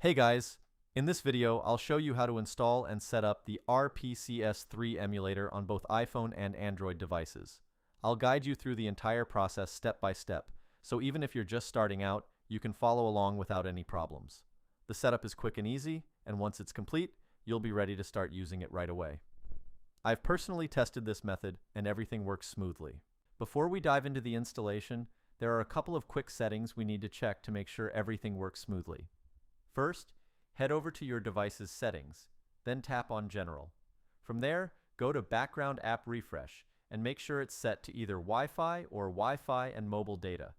Hey guys, in this video I'll show you how to install and set up the RPCS3 emulator on both iPhone and Android devices. I'll guide you through the entire process step by step, so even if you're just starting out, you can follow along without any problems. The setup is quick and easy, and once it's complete, you'll be ready to start using it right away. I've personally tested this method and everything works smoothly. Before we dive into the installation, there are a couple of quick settings we need to check to make sure everything works smoothly. First, head over to your device's settings, then tap on General. From there, go to Background App Refresh and make sure it's set to either Wi-Fi or Wi-Fi and mobile data.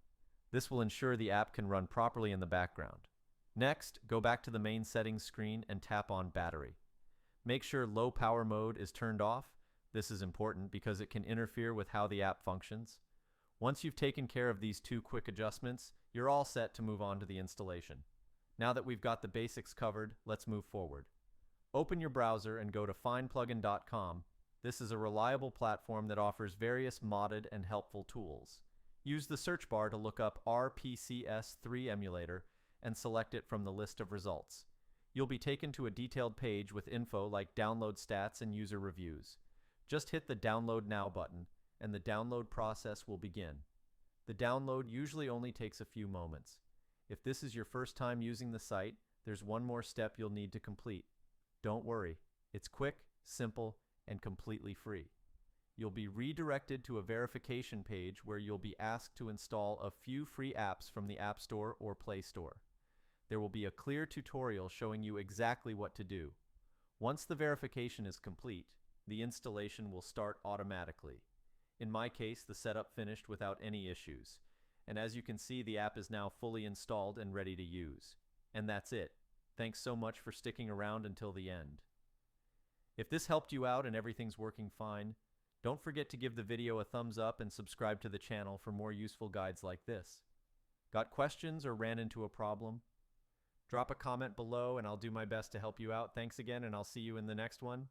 This will ensure the app can run properly in the background. Next, go back to the main settings screen and tap on Battery. Make sure low power mode is turned off. This is important because it can interfere with how the app functions. Once you've taken care of these two quick adjustments, you're all set to move on to the installation. Now that we've got the basics covered, let's move forward. Open your browser and go to findplugin.com. This is a reliable platform that offers various modded and helpful tools. Use the search bar to look up RPCS3 emulator and select it from the list of results. You'll be taken to a detailed page with info like download stats and user reviews. Just hit the Download Now button, and the download process will begin. The download usually only takes a few moments. If this is your first time using the site, there's one more step you'll need to complete. Don't worry, it's quick, simple, and completely free. You'll be redirected to a verification page where you'll be asked to install a few free apps from the App Store or Play Store. There will be a clear tutorial showing you exactly what to do. Once the verification is complete, the installation will start automatically. In my case, the setup finished without any issues. And as you can see, the app is now fully installed and ready to use. And that's it. Thanks so much for sticking around until the end. If this helped you out and everything's working fine, don't forget to give the video a thumbs up and subscribe to the channel for more useful guides like this. Got questions or ran into a problem? Drop a comment below and I'll do my best to help you out. Thanks again, and I'll see you in the next one.